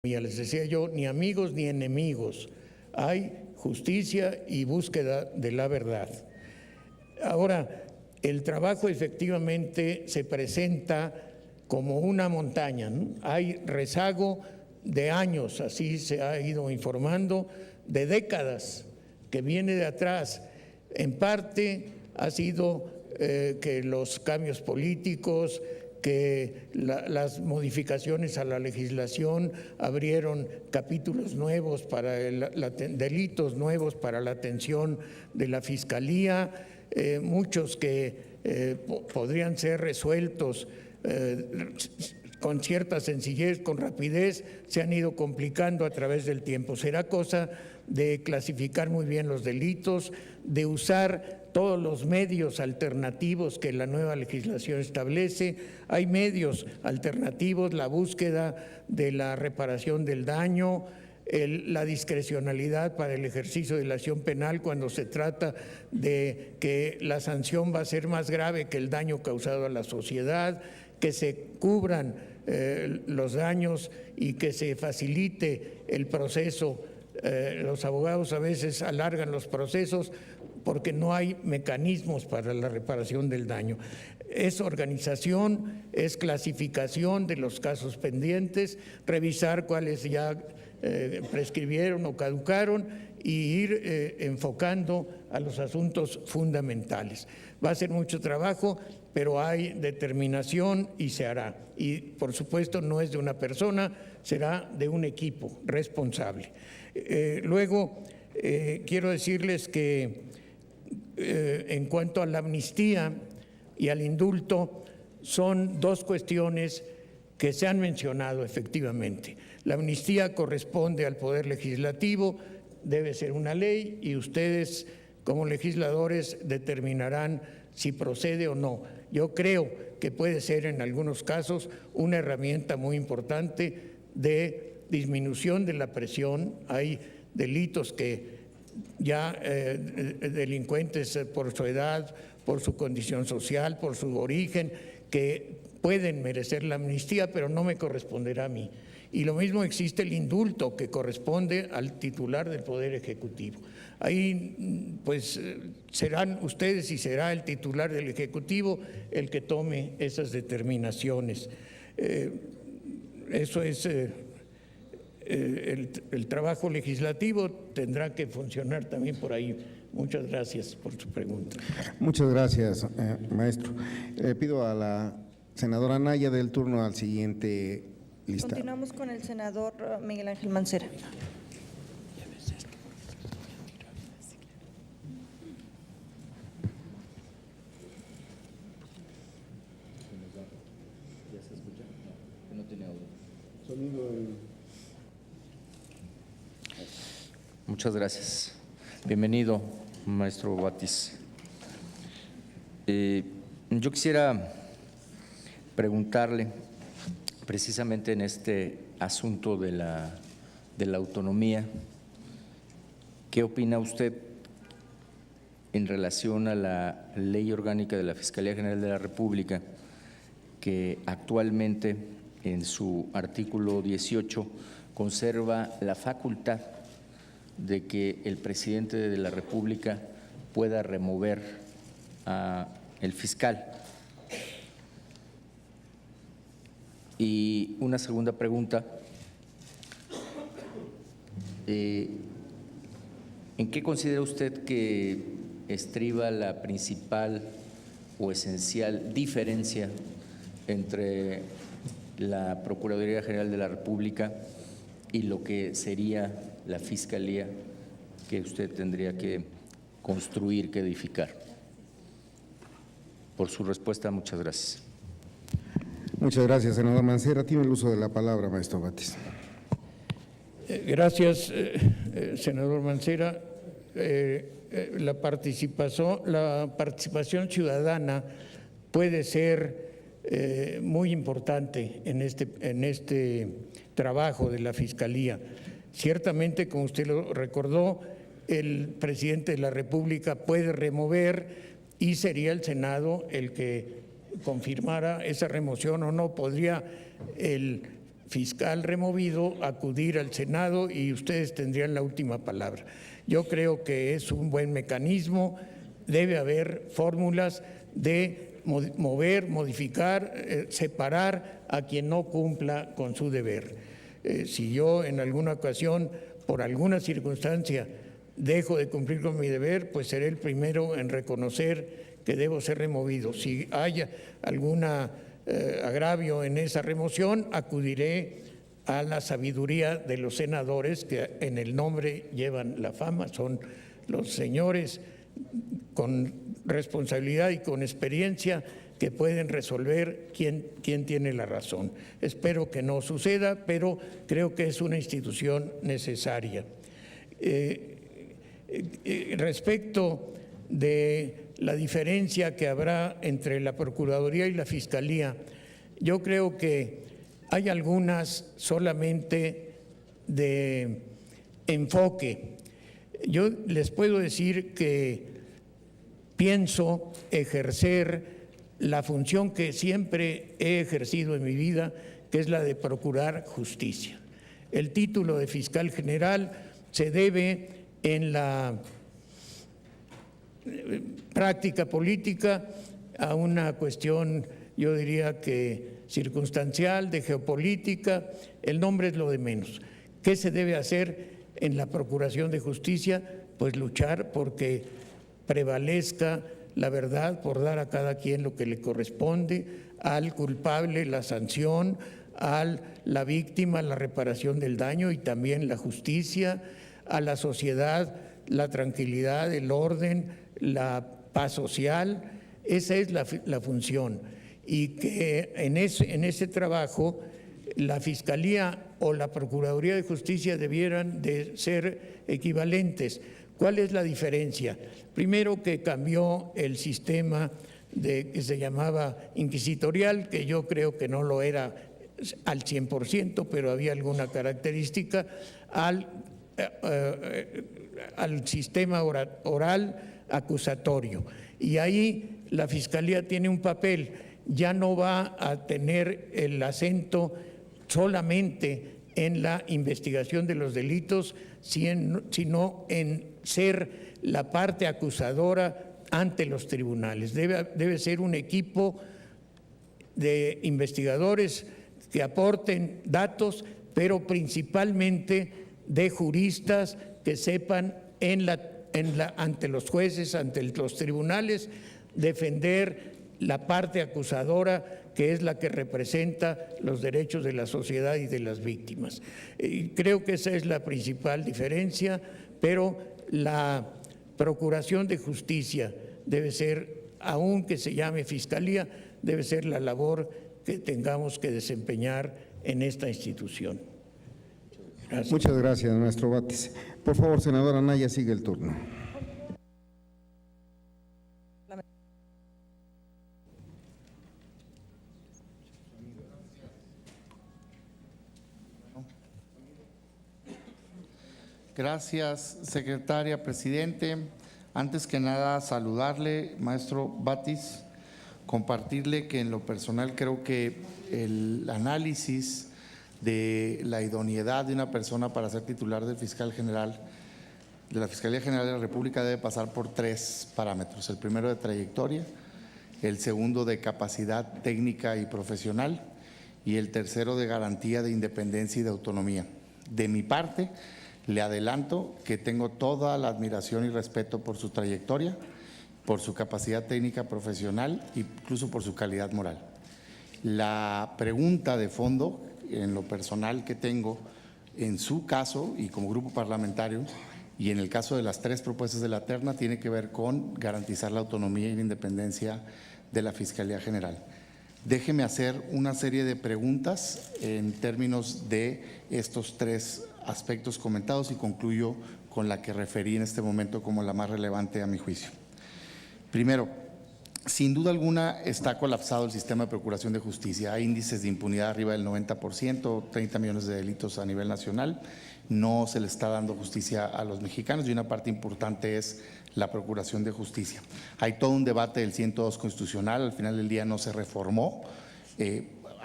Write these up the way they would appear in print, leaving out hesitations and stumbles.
Les decía yo, ni amigos ni enemigos, hay justicia y búsqueda de la verdad. Ahora, el trabajo efectivamente se presenta como una montaña, ¿no? Hay rezago de años, así se ha ido informando, de décadas que viene de atrás. En parte ha sido que los cambios políticos, que las modificaciones a la legislación abrieron capítulos nuevos para delitos nuevos para la atención de la Fiscalía, muchos que podrían ser resueltos con cierta sencillez, con rapidez, se han ido complicando a través del tiempo. Será cosa de clasificar muy bien los delitos, de usar todos los medios alternativos que la nueva legislación establece. Hay medios alternativos, la búsqueda de la reparación del daño, la discrecionalidad para el ejercicio de la acción penal cuando se trata de que la sanción va a ser más grave que el daño causado a la sociedad, que se cubran los daños y que se facilite el proceso. Los abogados a veces alargan los procesos porque no hay mecanismos para la reparación del daño. Es organización, es clasificación de los casos pendientes, revisar cuáles ya prescribieron o caducaron y ir enfocando a los asuntos fundamentales. Va a ser mucho trabajo, pero hay determinación y se hará. Y por supuesto no es de una persona, será de un equipo responsable. Luego, quiero decirles que en cuanto a la amnistía y al indulto, son dos cuestiones que se han mencionado efectivamente. La amnistía corresponde al Poder Legislativo, debe ser una ley y ustedes como legisladores determinarán si procede o no. Yo creo que puede ser en algunos casos una herramienta muy importante de disminución de la presión. Hay delitos que ya delincuentes por su edad, por su condición social, por su origen, que pueden merecer la amnistía, pero no me corresponderá a mí. Y lo mismo existe el indulto, que corresponde al titular del Poder Ejecutivo. Ahí pues serán ustedes y será el titular del Ejecutivo el que tome esas determinaciones. Eso es el trabajo legislativo, tendrá que funcionar también por ahí. Muchas gracias por su pregunta. Muchas gracias, maestro. Pido a la senadora Anaya del turno al siguiente listado. Continuamos con el senador Miguel Ángel Mancera. Muchas gracias. Bienvenido, maestro Batis. Yo quisiera preguntarle, precisamente en este asunto de la autonomía, ¿qué opina usted en relación a la Ley Orgánica de la Fiscalía General de la República, que actualmente en su artículo 18 conserva la facultad de que el presidente de la República pueda remover al fiscal? Y una segunda pregunta, ¿en qué considera usted que estriba la principal o esencial diferencia entre la Procuraduría General de la República y lo que sería la Fiscalía que usted tendría que construir, que edificar? Por su respuesta, muchas gracias. Muchas gracias, senador Mancera. Tiene el uso de la palabra, maestro Batis. Gracias, senador Mancera. La participación ciudadana puede ser muy importante en este trabajo de la Fiscalía. Ciertamente, como usted lo recordó, el presidente de la República puede remover y sería el Senado el que confirmara esa remoción o no. Podría el fiscal removido, acudir al Senado y ustedes tendrían la última palabra. Yo creo que es un buen mecanismo, debe haber fórmulas de mover, modificar, separar a quien no cumpla con su deber. Si yo en alguna ocasión, por alguna circunstancia, dejo de cumplir con mi deber, pues seré el primero en reconocer que debo ser removido. Si haya algún agravio en esa remoción, acudiré a la sabiduría de los senadores que en el nombre llevan la fama, son los señores con responsabilidad y con experiencia que pueden resolver quién tiene la razón. Espero que no suceda, pero creo que es una institución necesaria. Respecto de la diferencia que habrá entre la Procuraduría y la Fiscalía, yo creo que hay algunas solamente de enfoque. Yo les puedo decir que pienso ejercer la función que siempre he ejercido en mi vida, que es la de procurar justicia. El título de fiscal general se debe en la práctica política a una cuestión, yo diría que circunstancial, de geopolítica. El nombre es lo de menos. ¿Qué se debe hacer en la procuración de justicia? Pues luchar porque prevalezca la verdad, por dar a cada quien lo que le corresponde, al culpable la sanción, a la víctima la reparación del daño y también la justicia, a la sociedad la tranquilidad, el orden, la paz social. Esa es la función, y que en ese trabajo la Fiscalía o la Procuraduría de Justicia debieran de ser equivalentes. ¿Cuál es la diferencia? Primero, que cambió el sistema que se llamaba inquisitorial, que yo creo que no lo era al 100%, pero había alguna característica, al sistema oral acusatorio. Y ahí la Fiscalía tiene un papel, ya no va a tener el acento solamente en la investigación de los delitos, sino en ser la parte acusadora ante los tribunales. Debe ser un equipo de investigadores que aporten datos, pero principalmente de juristas que sepan ante los jueces, ante los tribunales, defender la parte acusadora, que es la que representa los derechos de la sociedad y de las víctimas. Creo que esa es la principal diferencia, pero la procuración de justicia debe ser, aunque se llame Fiscalía, debe ser la labor que tengamos que desempeñar en esta institución. Gracias. Muchas gracias, maestro Batis. Por favor, senadora Anaya, sigue el turno. Gracias, secretaria, presidente. Antes que nada, saludarle, maestro Batis, compartirle que en lo personal creo que el análisis de la idoneidad de una persona para ser titular del fiscal general de la Fiscalía General de la República debe pasar por 3 parámetros. El primero, de trayectoria; el segundo, de capacidad técnica y profesional; y el tercero, de garantía de independencia y de autonomía. De mi parte, le adelanto que tengo toda la admiración y respeto por su trayectoria, por su capacidad técnica profesional e incluso por su calidad moral. La pregunta de fondo, en lo personal que tengo, en su caso y como grupo parlamentario, y en el caso de las 3 propuestas de la terna, tiene que ver con garantizar la autonomía y la independencia de la Fiscalía General. Déjeme hacer una serie de preguntas en términos de estos 3 aspectos comentados y concluyo con la que referí en este momento como la más relevante a mi juicio. Primero, sin duda alguna está colapsado el sistema de procuración de justicia. Hay índices de impunidad arriba del 90%, 30 millones de delitos a nivel nacional. No se le está dando justicia a los mexicanos y una parte importante es la procuración de justicia. Hay todo un debate del 102 constitucional, al final del día no se reformó.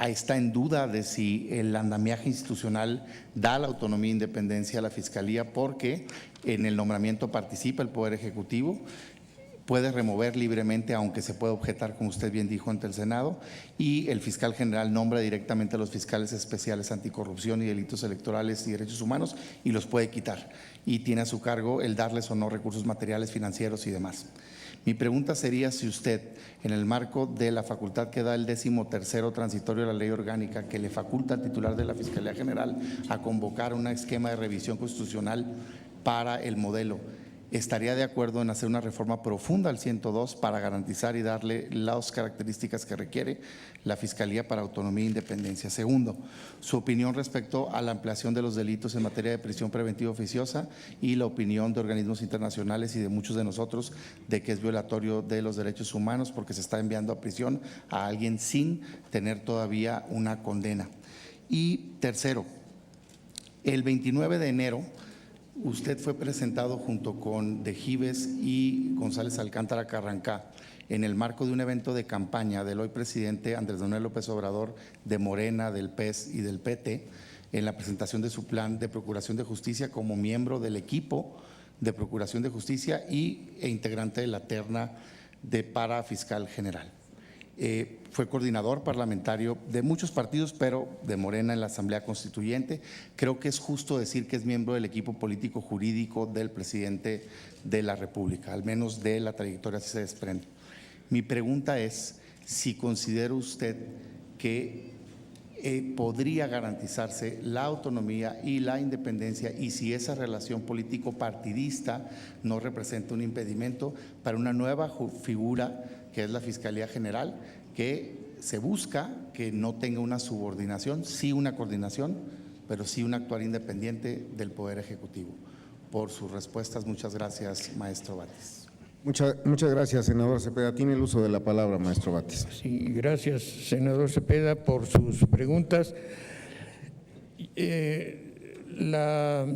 está en duda de si el andamiaje institucional da la autonomía e independencia a la Fiscalía, porque en el nombramiento participa el Poder Ejecutivo, puede remover libremente, aunque se puede objetar, como usted bien dijo, ante el Senado, y el fiscal general nombra directamente a los fiscales especiales anticorrupción y delitos electorales y derechos humanos y los puede quitar, y tiene a su cargo el darles o no recursos materiales, financieros y demás. Mi pregunta sería si usted, en el marco de la facultad que da el 13º transitorio de la ley orgánica, que le faculta al titular de la Fiscalía General a convocar un esquema de revisión constitucional para el modelo, ¿estaría de acuerdo en hacer una reforma profunda al 102 para garantizar y darle las características que requiere la Fiscalía para autonomía e independencia? Segundo, su opinión respecto a la ampliación de los delitos en materia de prisión preventiva oficiosa y la opinión de organismos internacionales y de muchos de nosotros de que es violatorio de los derechos humanos porque se está enviando a prisión a alguien sin tener todavía una condena. Y tercero, el 29 de enero, usted fue presentado junto con De Gives y González Alcántara Carrancá en el marco de un evento de campaña del hoy presidente Andrés Manuel López Obrador, de Morena, del PES y del PT, en la presentación de su plan de procuración de justicia como miembro del equipo de procuración de justicia e integrante de la terna de para fiscal general. Fue coordinador parlamentario de muchos partidos, pero de Morena en la Asamblea Constituyente. Creo que es justo decir que es miembro del equipo político jurídico del presidente de la República, al menos de la trayectoria así se desprende. Mi pregunta es si considera usted que podría garantizarse la autonomía y la independencia y si esa relación político-partidista no representa un impedimento para una nueva figura que es la Fiscalía General, que se busca que no tenga una subordinación, sí una coordinación, pero sí un actuar independiente del Poder Ejecutivo. Por sus respuestas, muchas gracias, maestro Batis. Muchas gracias, senador Cepeda. Tiene el uso de la palabra, maestro Batis. Sí, gracias, senador Cepeda, por sus preguntas. La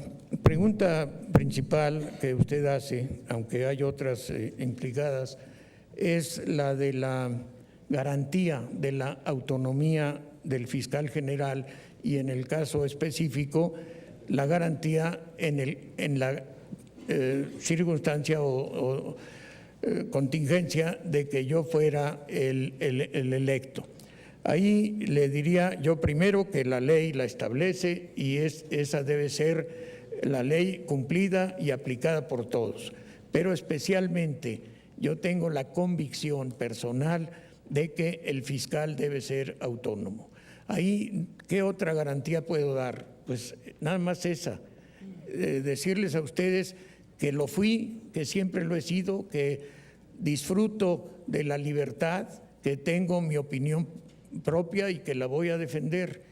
pregunta principal que usted hace, aunque hay otras implicadas, es la de la garantía de la autonomía del fiscal general y, en el caso específico, la garantía en la circunstancia o contingencia de que yo fuera el electo. Ahí le diría yo primero que la ley la establece y esa debe ser la ley cumplida y aplicada por todos, pero especialmente yo tengo la convicción personal de que el fiscal debe ser autónomo. Ahí, ¿qué otra garantía puedo dar? Pues nada más esa, decirles a ustedes que lo fui, que siempre lo he sido, que disfruto de la libertad, que tengo mi opinión propia y que la voy a defender.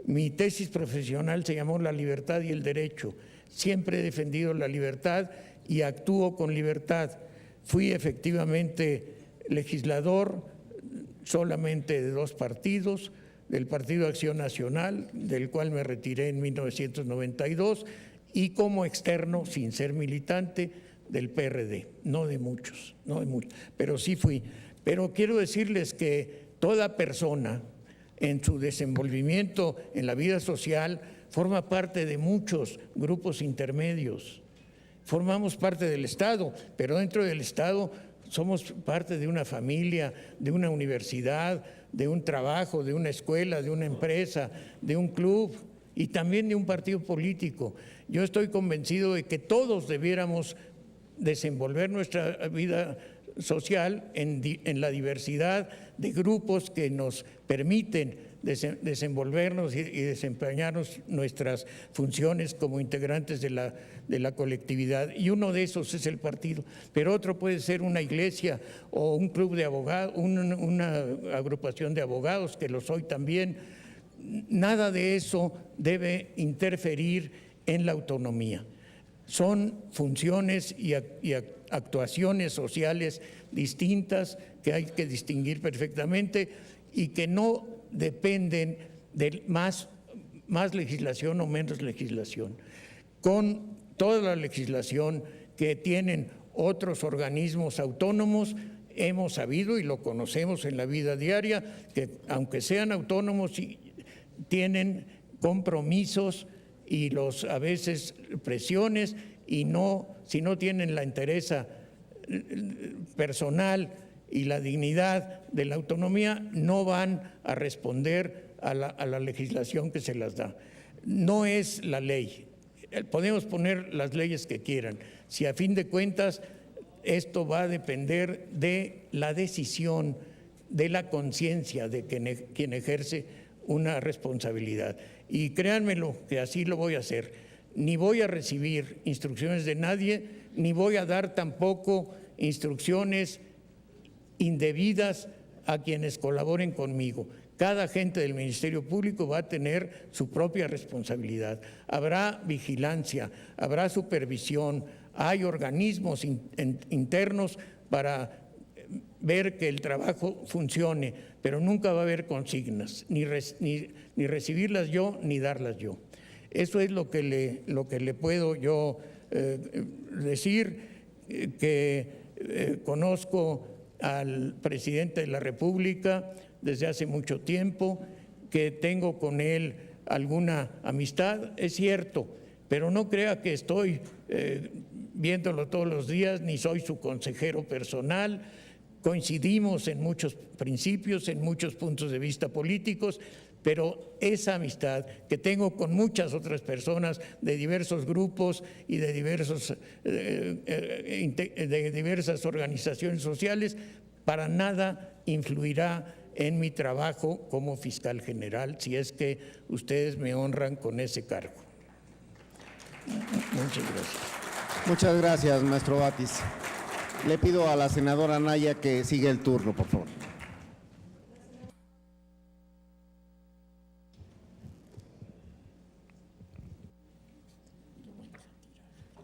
Mi tesis profesional se llamó La libertad y el derecho. Siempre he defendido la libertad y actúo con libertad. Fui efectivamente legislador solamente de dos partidos, del Partido Acción Nacional, del cual me retiré en 1992, y como externo, sin ser militante, del PRD, no de muchos, pero sí fui. Pero quiero decirles que toda persona en su desenvolvimiento en la vida social forma parte de muchos grupos intermedios. Formamos parte del Estado, pero dentro del Estado somos parte de una familia, de una universidad, de un trabajo, de una escuela, de una empresa, de un club y también de un partido político. Yo estoy convencido de que todos debiéramos desenvolver nuestra vida social en la diversidad de grupos que nos permiten desenvolvernos y desempeñarnos nuestras funciones como integrantes de la colectividad. Y uno de esos es el partido, pero otro puede ser una iglesia o un club de abogados, una agrupación de abogados, que lo soy también. Nada de eso debe interferir en la autonomía. Son funciones y actuaciones sociales distintas que hay que distinguir perfectamente y que no dependen de más legislación o menos legislación. Con toda la legislación que tienen otros organismos autónomos, hemos sabido y lo conocemos en la vida diaria, que aunque sean autónomos, tienen compromisos y a veces presiones, y si no tienen la entereza personal y la dignidad de la autonomía, no van a responder a la legislación que se las da. No es la ley. Podemos poner las leyes que quieran. Si a fin de cuentas esto va a depender de la decisión, de la conciencia de quien ejerce una responsabilidad. Y créanmelo que así lo voy a hacer. Ni voy a recibir instrucciones de nadie, ni voy a dar tampoco instrucciones indebidas a quienes colaboren conmigo. Cada agente del Ministerio Público va a tener su propia responsabilidad. Habrá vigilancia, habrá supervisión, hay organismos internos para ver que el trabajo funcione, pero nunca va a haber consignas, ni recibirlas yo ni darlas yo. Eso es lo que le puedo yo decir, que conozco al presidente de la República desde hace mucho tiempo, que tengo con él alguna amistad, es cierto, pero no crea que estoy viéndolo todos los días, ni soy su consejero personal. Coincidimos en muchos principios, en muchos puntos de vista políticos, pero esa amistad que tengo con muchas otras personas de diversos grupos y de diversas organizaciones sociales, para nada influirá en mi trabajo como fiscal general, si es que ustedes me honran con ese cargo. Muchas gracias. Muchas gracias, maestro Batis. Le pido a la senadora Anaya que siga el turno, por favor.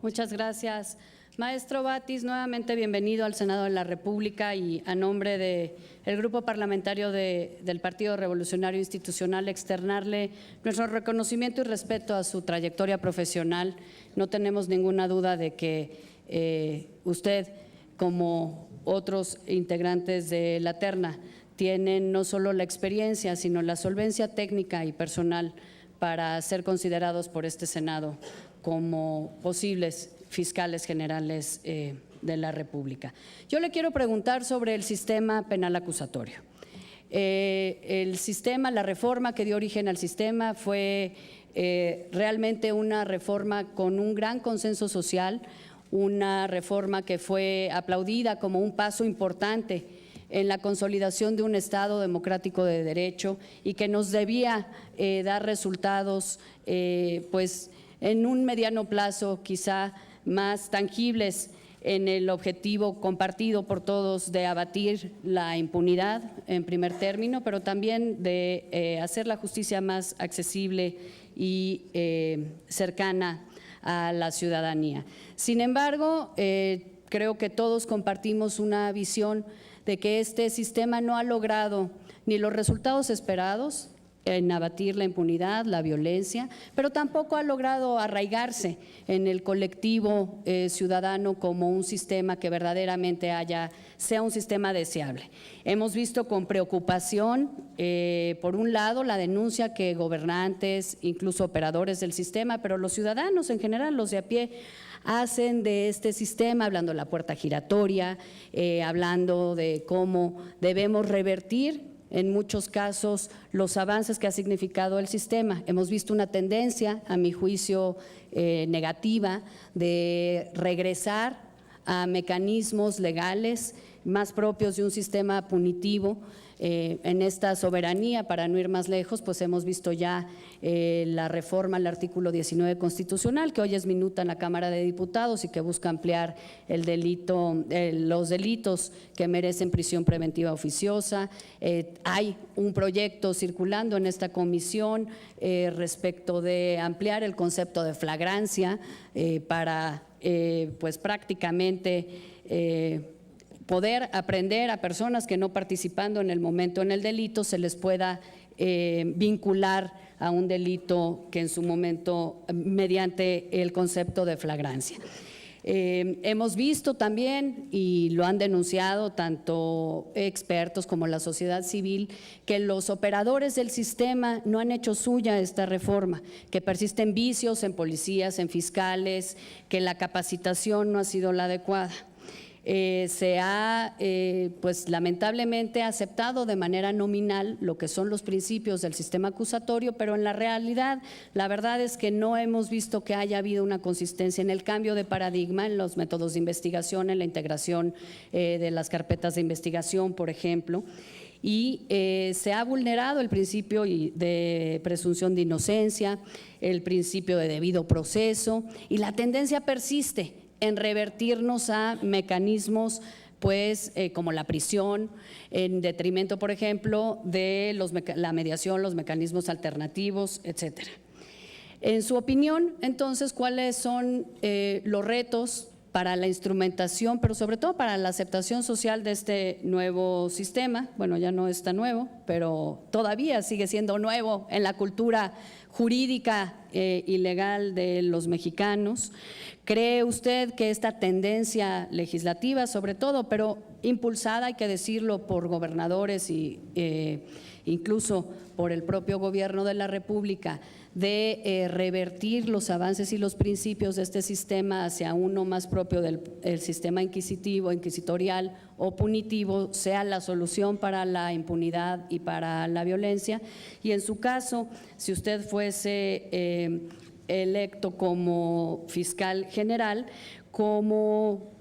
Muchas gracias. Maestro Batis, nuevamente bienvenido al Senado de la República, y a nombre del Grupo Parlamentario del Partido Revolucionario Institucional, externarle nuestro reconocimiento y respeto a su trayectoria profesional. No tenemos ninguna duda de que usted, como otros integrantes de la terna, tienen no solo la experiencia, sino la solvencia técnica y personal para ser considerados por este Senado como posibles fiscales generales de la República. Yo le quiero preguntar sobre el sistema penal acusatorio. El sistema, la reforma que dio origen al sistema fue realmente una reforma con un gran consenso social, una reforma que fue aplaudida como un paso importante en la consolidación de un Estado democrático de derecho, y que nos debía dar resultados pues en un mediano plazo quizá más tangibles en el objetivo compartido por todos de abatir la impunidad en primer término, pero también de hacer la justicia más accesible y cercana a la ciudadanía. Sin embargo, creo que todos compartimos una visión de que este sistema no ha logrado ni los resultados esperados en abatir la impunidad, la violencia, pero tampoco ha logrado arraigarse en el colectivo ciudadano como un sistema que verdaderamente sea un sistema deseable. Hemos visto con preocupación, por un lado, la denuncia que gobernantes, incluso operadores del sistema, pero los ciudadanos en general, los de a pie, hacen de este sistema, hablando de la puerta giratoria, hablando de cómo debemos revertir en muchos casos los avances que ha significado el sistema. Hemos visto una tendencia, a mi juicio, negativa, de regresar a mecanismos legales más propios de un sistema punitivo. En esta soberanía, para no ir más lejos, pues hemos visto ya la reforma al artículo 19 constitucional, que hoy es minuta en la Cámara de Diputados y que busca ampliar el delito, los delitos que merecen prisión preventiva oficiosa. Hay un proyecto circulando en esta comisión respecto de ampliar el concepto de flagrancia para pues prácticamente poder aprender a personas que no participando en el momento en el delito se les pueda vincular a un delito que en su momento mediante el concepto de flagrancia. Hemos visto también, y lo han denunciado tanto expertos como la sociedad civil, que los operadores del sistema no han hecho suya esta reforma, que persisten vicios en policías, en fiscales, que la capacitación no ha sido la adecuada. Se ha, pues lamentablemente, aceptado de manera nominal lo que son los principios del sistema acusatorio, pero en la realidad, la verdad es que no hemos visto que haya habido una consistencia en el cambio de paradigma, en los métodos de investigación, en la integración de las carpetas de investigación, por ejemplo. Y se ha vulnerado el principio de presunción de inocencia, el principio de debido proceso, y la tendencia persiste en revertirnos a mecanismos pues como la prisión, en detrimento, por ejemplo, de la mediación, los mecanismos alternativos, etcétera. En su opinión, entonces, ¿cuáles son los retos para la instrumentación, pero sobre todo para la aceptación social de este nuevo sistema? Bueno, ya no es tan nuevo, pero todavía sigue siendo nuevo en la cultura jurídica y legal de los mexicanos. ¿Cree usted que esta tendencia legislativa, sobre todo, pero impulsada, hay que decirlo, por gobernadores y incluso por el propio gobierno de la República, de revertir los avances y los principios de este sistema hacia uno más propio del sistema inquisitorial o punitivo, sea la solución para la impunidad y para la violencia? Y en su caso, si usted fuese electo como fiscal general, ¿cómo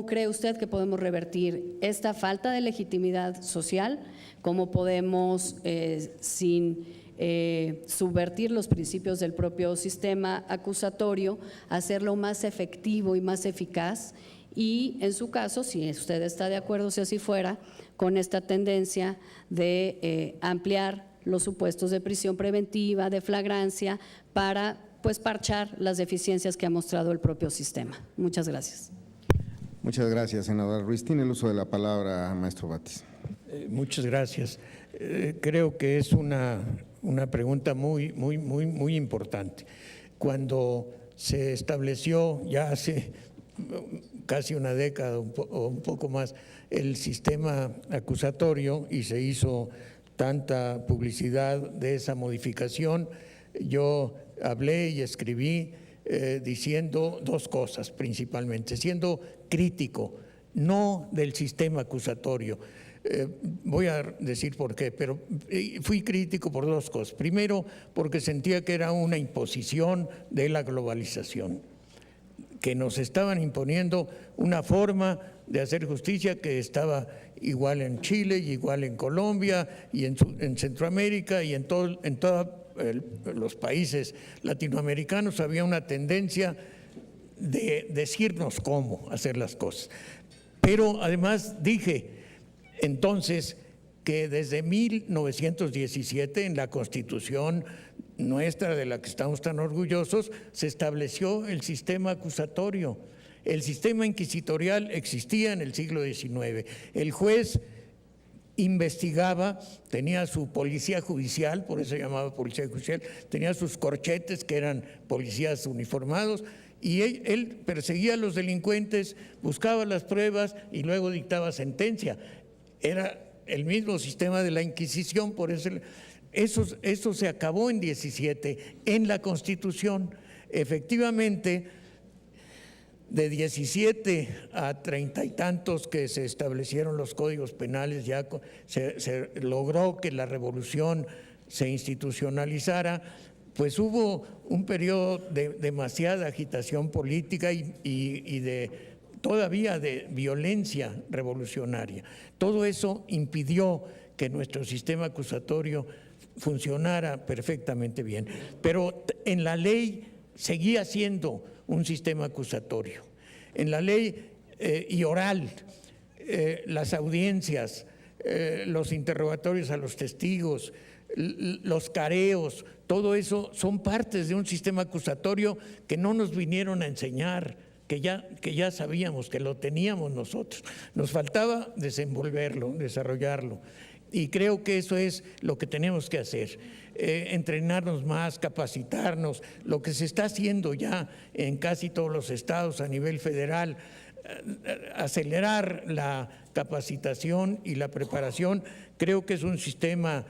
cree usted que podemos revertir esta falta de legitimidad social? ¿Cómo podemos, sin subvertir los principios del propio sistema acusatorio, hacerlo más efectivo y más eficaz? Y en su caso, si usted está de acuerdo, si así fuera, con esta tendencia de ampliar los supuestos de prisión preventiva, de flagrancia, para pues parchar las deficiencias que ha mostrado el propio sistema. Muchas gracias. Muchas gracias, senadora Ruiz. Tiene el uso de la palabra, maestro Batis. Muchas gracias. Creo que es una pregunta muy importante. Cuando se estableció ya hace casi una década o un poco más el sistema acusatorio y se hizo tanta publicidad de esa modificación, yo hablé y escribí diciendo dos cosas principalmente, siendo crítico, no del sistema acusatorio. Voy a decir por qué, pero fui crítico por dos cosas. Primero, porque sentía que era una imposición de la globalización, que nos estaban imponiendo una forma de hacer justicia que estaba igual en Chile, y igual en Colombia, y en Centroamérica, y en todos los países latinoamericanos. Había una tendencia de decirnos cómo hacer las cosas. Pero además dije entonces que desde 1917 en la Constitución nuestra, de la que estamos tan orgullosos, se estableció el sistema acusatorio. El sistema inquisitorial existía en el siglo XIX. El juez investigaba, tenía su policía judicial, por eso se llamaba policía judicial, tenía sus corchetes que eran policías uniformados, y él perseguía a los delincuentes, buscaba las pruebas y luego dictaba sentencia. Era el mismo sistema de la Inquisición, por eso se acabó en 17 en la Constitución. Efectivamente, de 17 a 30 y tantos que se establecieron los códigos penales, ya se logró que la revolución se institucionalizara, pues hubo un periodo de demasiada agitación política y todavía de violencia revolucionaria. Todo eso impidió que nuestro sistema acusatorio funcionara perfectamente bien. Pero en la ley seguía siendo un sistema acusatorio. En la ley y oral, las audiencias, los interrogatorios a los testigos, los careos, todo eso son partes de un sistema acusatorio que no nos vinieron a enseñar, que ya sabíamos, que lo teníamos nosotros. Nos faltaba desenvolverlo, desarrollarlo. Y creo que eso es lo que tenemos que hacer, entrenarnos más, capacitarnos, lo que se está haciendo ya en casi todos los estados a nivel federal, acelerar la capacitación y la preparación. Creo que es un sistema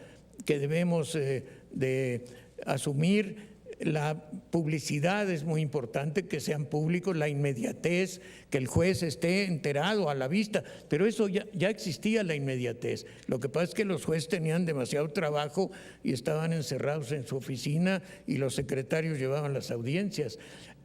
que debemos de asumir. La publicidad es muy importante, que sean públicos, la inmediatez, que el juez esté enterado a la vista, pero eso ya existía, la inmediatez. Lo que pasa es que los jueces tenían demasiado trabajo y estaban encerrados en su oficina y los secretarios llevaban las audiencias.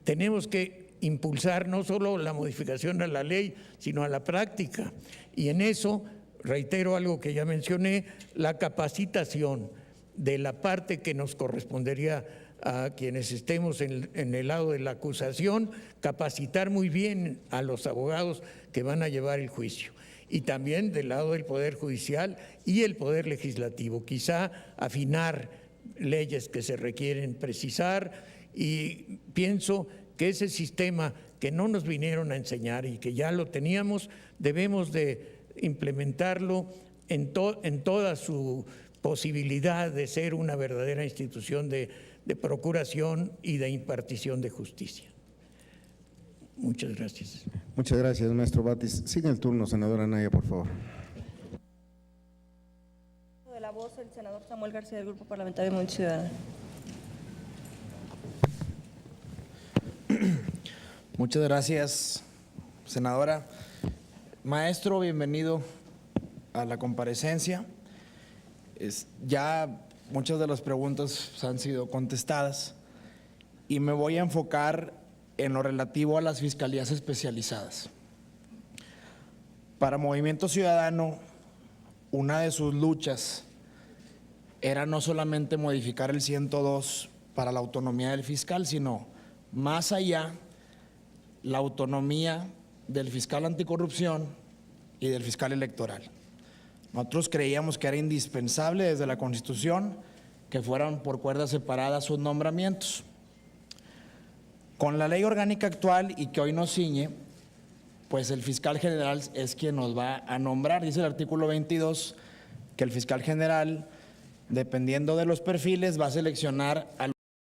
Tenemos que impulsar no solo la modificación a la ley, sino a la práctica. Y en eso, reitero algo que ya mencioné, la capacitación de la parte que nos correspondería a quienes estemos en el lado de la acusación, capacitar muy bien a los abogados que van a llevar el juicio. Y también del lado del Poder Judicial y el Poder Legislativo, quizá afinar leyes que se requieren precisar, y pienso que ese sistema que no nos vinieron a enseñar y que ya lo teníamos, debemos de implementarlo en toda su posibilidad de ser una verdadera institución de procuración y de impartición de justicia. Muchas gracias. Muchas gracias, maestro Batis. Sigue el turno, senadora Anaya, por favor. De la voz, el senador Samuel García, del Grupo Parlamentario Movimiento Ciudadano. Muchas gracias, senadora. Maestro, bienvenido a la comparecencia. Ya muchas de las preguntas han sido contestadas y me voy a enfocar en lo relativo a las fiscalías especializadas. Para Movimiento Ciudadano, una de sus luchas era no solamente modificar el 102 para la autonomía del fiscal, sino más allá, la autonomía del fiscal anticorrupción y del fiscal electoral. Nosotros creíamos que era indispensable desde la Constitución que fueran por cuerdas separadas sus nombramientos. Con la ley orgánica actual y que hoy nos ciñe, pues el fiscal general es quien nos va a nombrar. Dice el artículo 22 que el fiscal general, dependiendo de los perfiles, va a seleccionar a